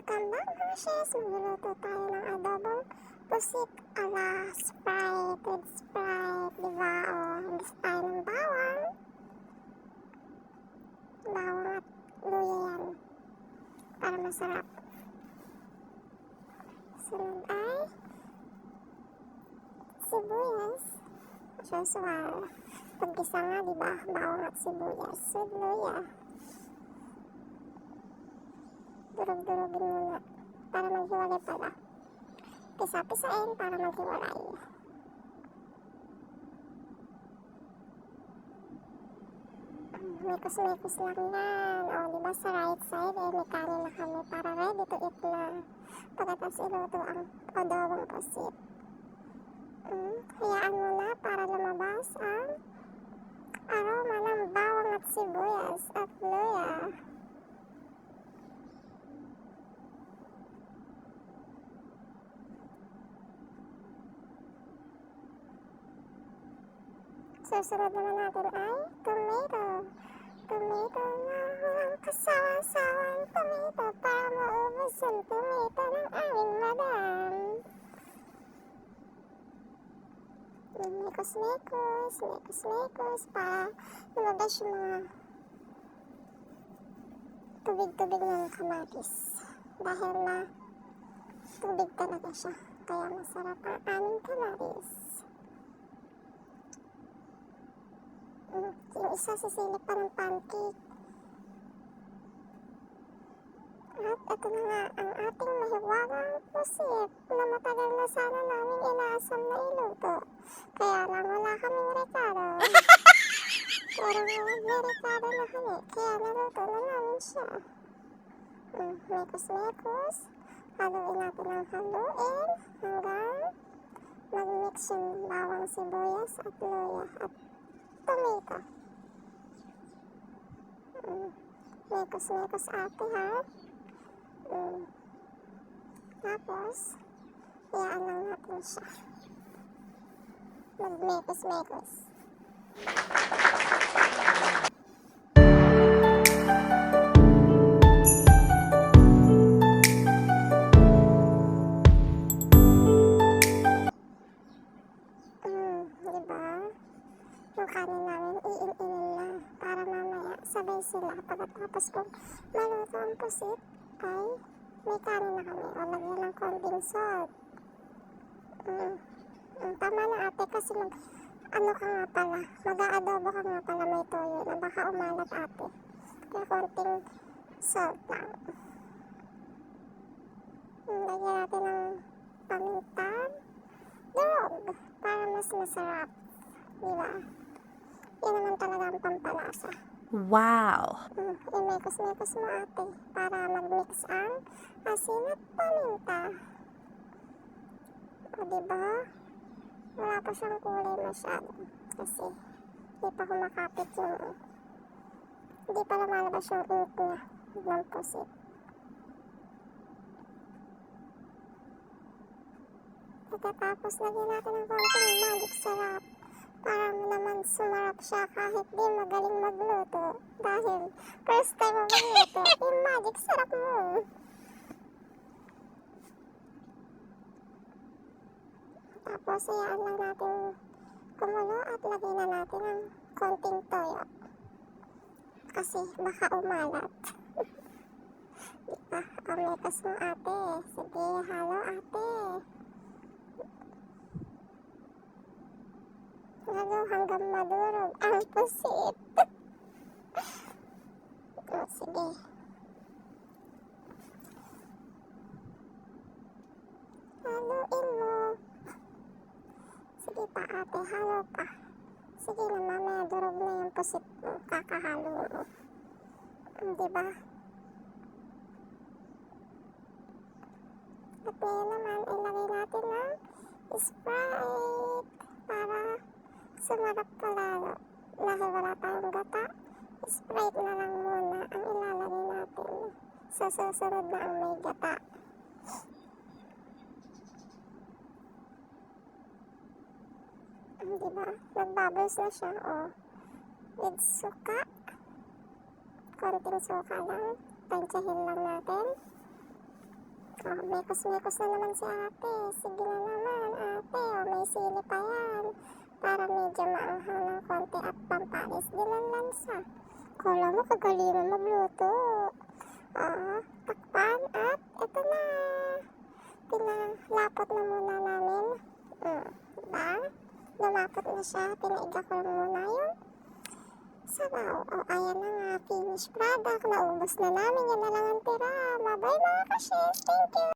Welcome back mga sis! Magluluto tayo ng adobong pusit ala Sprite with Sprite, diba? O, imbis tayo ng bawang. Bawang at luya yan. Para masarap. Sunod ay sibuyas. As usual. Pag-isa nga, diba? Bawang at sibuyas with luya. Durog-durogin muna para maghiwalay pala. Pisa-pisain para maghiwalay. Mekos-mekos lang yan. O, diba sa right side, may kanin na kami para ready to eat na. Pagkatapos iluto ang adobong pusit. Hayaan mo na para lumabas ang aroma ng bawang at sibuyas at luya. Susunod naman natin ay tomato. Tomato na walang kasawa-sawang tomato para maubos ang tomato ng aming madam. Mekos-mekos para lumabas yung mga tubig-tubig ng kamatis. Dahil na tubig talaga siya. Kaya masarap ang aming kamatis. Yung isa sisilip pa ng pancake. At ito na nga ang ating mahiwagang pusit na matagal na sana namin inaasam na iluto. Kaya lang wala kaming rekado. Pero may rekado na kami. Kaya naluto na namin siya. Mekos-mekos. Haluin natin ang haluin hanggang mag-mix yung bawang sibuyas at luya at tomato. Mekos-mekos ate ha. Tapos, iyaan lang natin siya. Mag-mekos-mekos. Diba? Yung kanin namin, iin-inin na para mamaya sabay sila. Pagkatapos kung maluto ang pusit, ay may kanin na kami. O lagyan ng konting salt. Tama na ate kasi ano ka nga pala, mag-aadobo ka nga pala, may toyo na baka umalat ate. Kaya konting salt lang. Lagyan natin ng paminta, durog, para mas masarap. Diba? Yan naman talaga ang pampalasa. Wow! I-mekos-mekos mo ate para mag-mix ang asin at paminta. O diba? Wala pa siyang kulay masyado kasi hindi pa kumakapit yung hindi pa lumalabas yung ink na ng pusit. Pagkatapos lagyan natin ng konting magic sarap para naman sumarap siya kahit di magaling magluto dahil first time mo magluto, yung magic sarap mo. Tapos iyaan lang natin kumulo at lagyan na natin ng konting toyo kasi baka umalat. Diba? Mekos mo ate. Sige, halo ate. Halo hanggang madurog ang pusit. Sige. Haluin mo. Sige pa ate, halo pa. Sige na mamaya durog na yung pusit mo. Kakahalo mo. Diba? At ngayon naman, ilagay natin ng Sprite para sumarap pa lalo. Dahil wala tayong gata, Sprite na lang muna ang ilalagay natin. Sa susunod na ang may gata. Diba? Nagbubbles na siya, o. With suka. Konting suka lang. Tansyahin lang natin. Nagmekos-mekos na naman si ate. Sige na naman, ate. O, may sili pa yan. Para medyo maanghang ng konti at pampalis din ang lansa. Kala mo kagalingan magluto. Oo, takpan at eto na. Pinalapot na muna namin. Diba? Lumapot na siya. Pinaiga ko lang muna yung sabaw. O, ayan na nga. Finished product. Naubos na namin. Yan na lang ang tira. Bye-bye mga ka-shiz. Thank you.